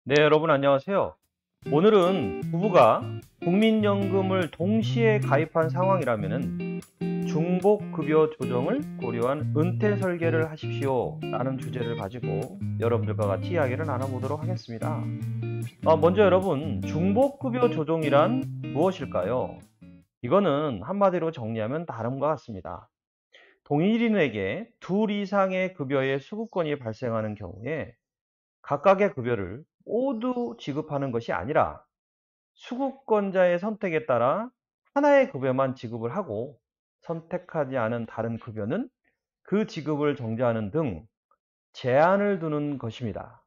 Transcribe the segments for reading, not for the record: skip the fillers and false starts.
네, 여러분 안녕하세요. 오늘은 부부가 국민연금을 동시에 가입한 상황이라면은 중복급여 조정을 고려한 은퇴 설계를 하십시오 라는 주제를 가지고 여러분들과 같이 이야기를 나눠보도록 하겠습니다. 먼저 여러분, 중복급여 조정이란 무엇일까요? 이거는 한마디로 정리하면 다름과 같습니다. 동일인에게 둘 이상의 급여의 수급권이 발생하는 경우에 각각의 급여를 모두 지급하는 것이 아니라 수급권자의 선택에 따라 하나의 급여만 지급을 하고 선택하지 않은 다른 급여는 그 지급을 정지하는 등 제한을 두는 것입니다.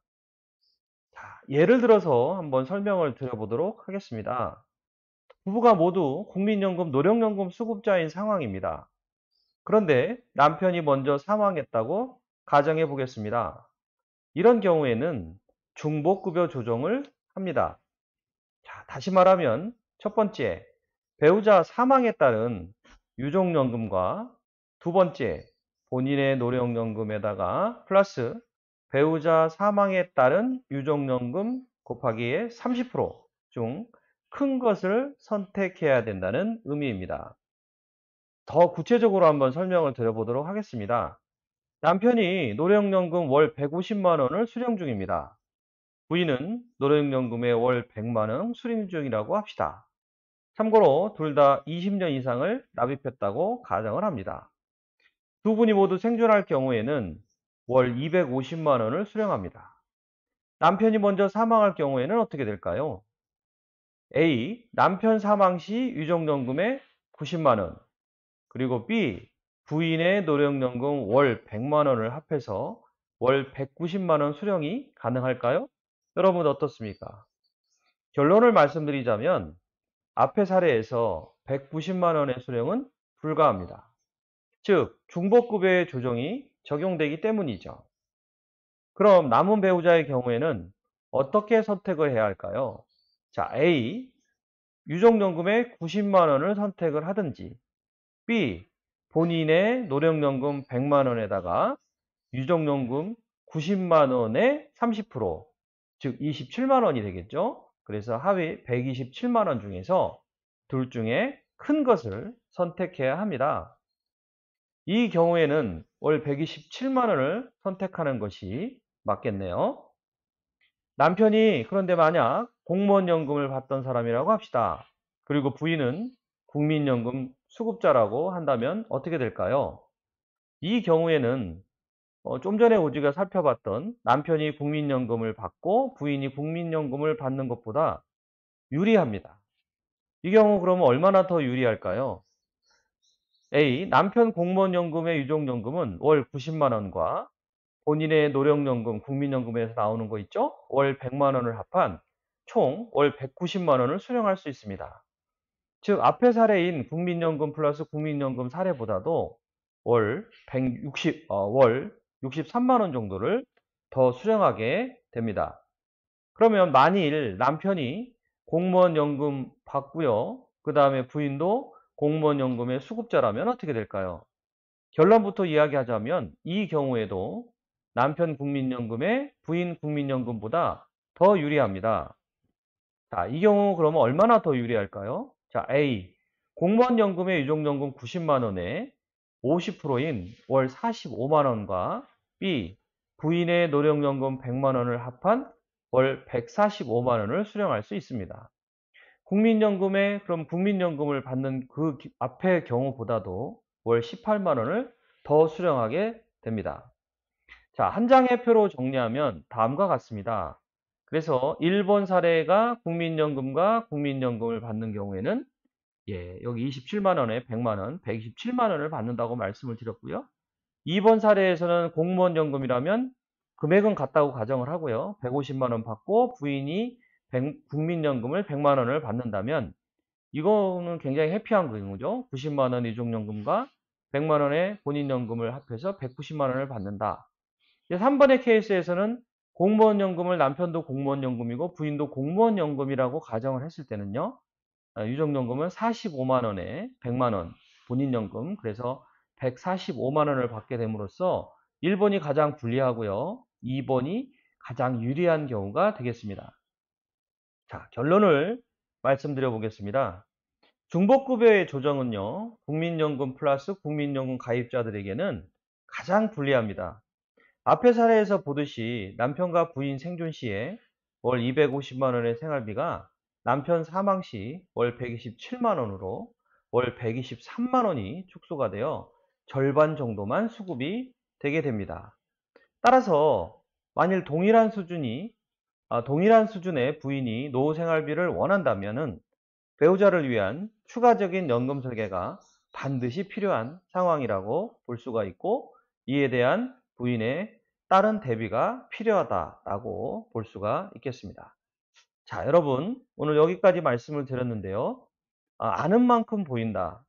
자, 예를 들어서 한번 설명을 드려보도록 하겠습니다. 부부가 모두 국민연금, 노령연금 수급자인 상황입니다. 그런데 남편이 먼저 사망했다고 가정해 보겠습니다. 이런 경우에는 중복급여 조정을 합니다. 자, 다시 말하면 첫 번째, 배우자 사망에 따른 유족연금과 두 번째, 본인의 노령연금에다가 플러스 배우자 사망에 따른 유족연금 곱하기의 30%중 큰 것을 선택해야 된다는 의미입니다. 더 구체적으로 한번 설명을 드려보도록 하겠습니다. 남편이 노령연금 월 150만 원을 수령 중입니다. 부인은 노령연금에 월 100만 원 수령 중이라고 합시다. 참고로 둘 다 20년 이상을 납입했다고 가정을 합니다. 두 분이 모두 생존할 경우에는 월 250만 원을 수령합니다. 남편이 먼저 사망할 경우에는 어떻게 될까요? A. 남편 사망 시 유족연금에 90만 원, 그리고 B. 부인의 노령연금 월 100만 원을 합해서 월 190만 원 수령이 가능할까요? 여러분 어떻습니까? 결론을 말씀드리자면 앞의 사례에서 190만 원의 수령은 불가합니다. 즉, 중복급여의 조정이 적용되기 때문이죠. 그럼 남은 배우자의 경우에는 어떻게 선택을 해야 할까요? 자, A. 유족연금의 90만 원을 선택을 하든지 B. 본인의 노령연금 100만 원에다가 유족연금 90만 원의 30%, 즉 27만 원이 되겠죠. 그래서 하위 127만 원 중에서 둘 중에 큰 것을 선택해야 합니다. 이 경우에는 월 127만 원을 선택하는 것이 맞겠네요. 남편이 그런데 만약 공무원연금을 받던 사람이라고 합시다. 그리고 부인은 국민연금 수급자라고 한다면 어떻게 될까요? 이 경우에는 좀 전에 우리가 살펴봤던 남편이 국민연금을 받고 부인이 국민연금을 받는 것보다 유리합니다. 이 경우 그러면 얼마나 더 유리할까요? A. 남편 공무원연금의 유족연금은 월 90만 원과 본인의 노령연금, 국민연금에서 나오는 거 있죠? 월 100만 원을 합한 총 월 190만 원을 수령할 수 있습니다. 즉, 앞의 사례인 국민연금 플러스 국민연금 사례보다도 월 63만 원 정도를 더 수령하게 됩니다. 그러면 만일 남편이 공무원연금 받고요. 그 다음에 부인도 공무원연금의 수급자라면 어떻게 될까요? 결론부터 이야기하자면 이 경우에도 남편 국민연금에 부인 국민연금보다 더 유리합니다. 자, 이 경우 그러면 얼마나 더 유리할까요? 자, A. 공무원연금의 유족연금 90만 원에 50%인 월 45만 원과 B. 부인의 노령연금 100만 원을 합한 월 145만 원을 수령할 수 있습니다. 국민연금에 그럼 국민연금을 받는 그 앞의 경우보다도 월 18만 원을 더 수령하게 됩니다. 자, 한 장의 표로 정리하면 다음과 같습니다. 그래서 1번 사례가 국민연금과 국민연금을 받는 경우에는 여기 27만 원에 100만 원, 127만 원을 받는다고 말씀을 드렸고요. 2번 사례에서는 공무원연금이라면 금액은 같다고 가정을 하고요. 150만 원 받고 부인이 국민연금을 100만 원을 받는다면 이거는 굉장히 해피한 경우죠. 90만 원 이족연금과 100만 원의 본인연금을 합해서 190만 원을 받는다. 3번의 케이스에서는 공무원연금을 남편도 공무원연금이고 부인도 공무원연금이라고 가정을 했을 때는요. 유족연금은 45만 원에 100만 원 본인연금 그래서 145만 원을 받게 됨으로써 1번이 가장 불리하고요. 2번이 가장 유리한 경우가 되겠습니다. 자, 결론을 말씀드려 보겠습니다. 중복급여의 조정은요, 국민연금 플러스 국민연금 가입자들에게는 가장 불리합니다. 앞의 사례에서 보듯이 남편과 부인 생존 시에 월 250만 원의 생활비가 남편 사망 시 월 127만 원으로 월 123만 원이 축소가 되어 절반 정도만 수급이 되게 됩니다. 따라서 만일 동일한 수준의 부인이 노후 생활비를 원한다면은 배우자를 위한 추가적인 연금 설계가 반드시 필요한 상황이라고 볼 수가 있고, 이에 대한 부인의 따른 대비가 필요하다라고 볼 수가 있겠습니다. 자, 여러분, 오늘 여기까지 말씀을 드렸는데요. 아는 만큼 보인다.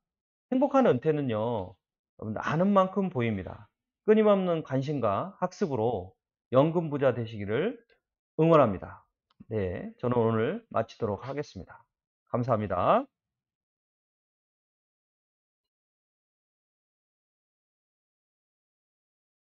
행복한 은퇴는요, 여러분, 아는 만큼 보입니다. 끊임없는 관심과 학습으로 연금 부자 되시기를 응원합니다. 네, 저는 오늘 마치도록 하겠습니다. 감사합니다.